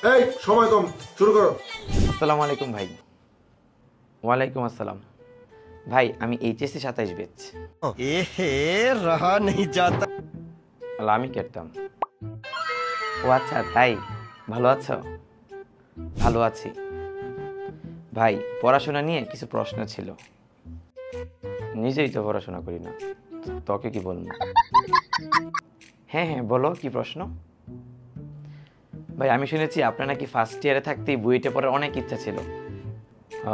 এই সময় কম, শুরু করো। আসসালামু আলাইকুম ভাই। ওয়ালাইকুম আসসালাম। ভাই আমি এইচএসসি 27 ব্যাচ। এহে রহা नहीं जाता। আমি কেটতাম। ও আচ্ছা তাই, ভালো আছো? ভালো আছি। ভাই পড়াশোনা নিয়ে কিছু প্রশ্ন ছিল। নিজেই তো পড়াশোনা করি না, তোকে কি বলবো? হ্যাঁ হ্যাঁ বলো, কি প্রশ্ন? ভাই আমি শুনেছি আপনার নাকি ফার্স্ট ইয়ারে থাকতেই বুয়েটে পড়ার অনেক ইচ্ছা ছিল। ও,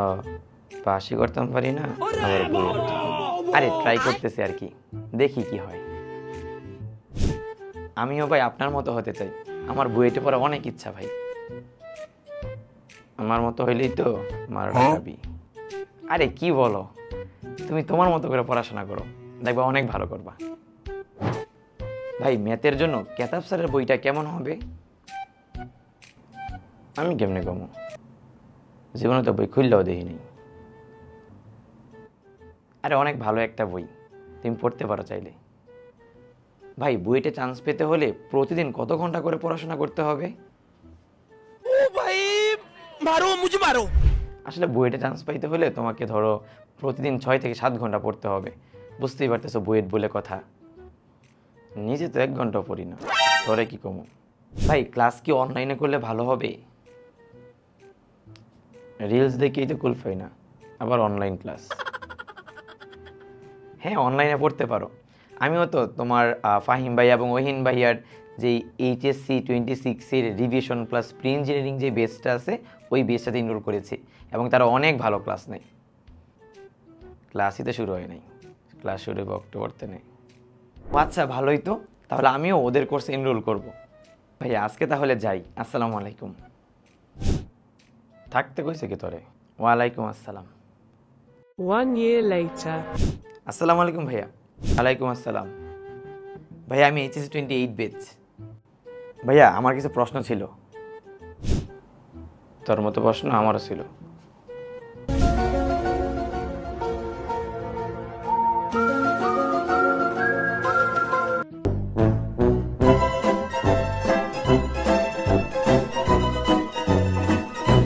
পাশই করতাম পারি না, আবার বুয়েট। আরে ট্রাই করতেছি আর কি, দেখি কি হয়। আমিও ভাই আপনার মতো হতে চাই, আমার বুয়েটে পড়ার অনেক ইচ্ছা ভাই। আমার মতো হইলেই তো মারটা খাবি। আরে কি বলো, তুমি তোমার মতো করে পড়াশোনা করো, দেখবা অনেক ভালো করবা। ভাই ম্যাথের জন্য কেতাব স্যারের বইটা কেমন হবে? আমি কেমনে কমো, জীবনে তো বই খুললেও দেখিনি। আরে অনেক ভালো একটা বই, তুমি পড়তে পারো চাইলে। ভাই বুয়েটে চান্স পেতে হলে প্রতিদিন কত ঘন্টা করে পড়াশোনা করতে হবে? ओ भाई मारो मुझे मारो। আসলে বুয়েটে চান্স পাইতে হলে তোমাকে ধরো প্রতিদিন 6 থেকে 7 ঘন্টা পড়তে হবে। বুঝতেই পারতেছো বুয়েট বলে কথা। নিজে তো 1 ঘন্টাও পড়ি না, ধরে কি কমো। ভাই ক্লাস কি অনলাইনে করলে ভালো হবে? রিলস দেখেই তো কুলফাই না, আবার অনলাইন ক্লাস। হ্যাঁ অনলাইনে পড়তে পারো। আমিও তো তোমার ফাহিম ভাই এবং ওহিন ভাইয়ার যে এইচএসসি 26-এর রিভিশন প্লাস প্রি ইঞ্জিনিয়ারিং যে বেসটা আছে ওই বেসটাতে ইনরোল করেছি, এবং তারা অনেক ভালো ক্লাস নেয়। ক্লাসই তো শুরু হয় নাই, ক্লাস শুরু হবে অক্টোবরতে নেই। ও আচ্ছা ভালোই তো, তাহলে আমিও ওদের কোর্সে এনরোল করব। ভাই আজকে তাহলে যাই, আসসালামু আলাইকুম। থাকতে কইছে কি তোরে? ওয়ালাইকুম আসসালাম। 1 year later. আসসালামু আলাইকুম ভাইয়া। ওয়ালাইকুম আসসালাম। ভাইয়া আমি এইচএসসি 28 ব্যাচ। ভাইয়া আমার কিছু প্রশ্ন ছিল। তোর মতো প্রশ্ন আমারও ছিল।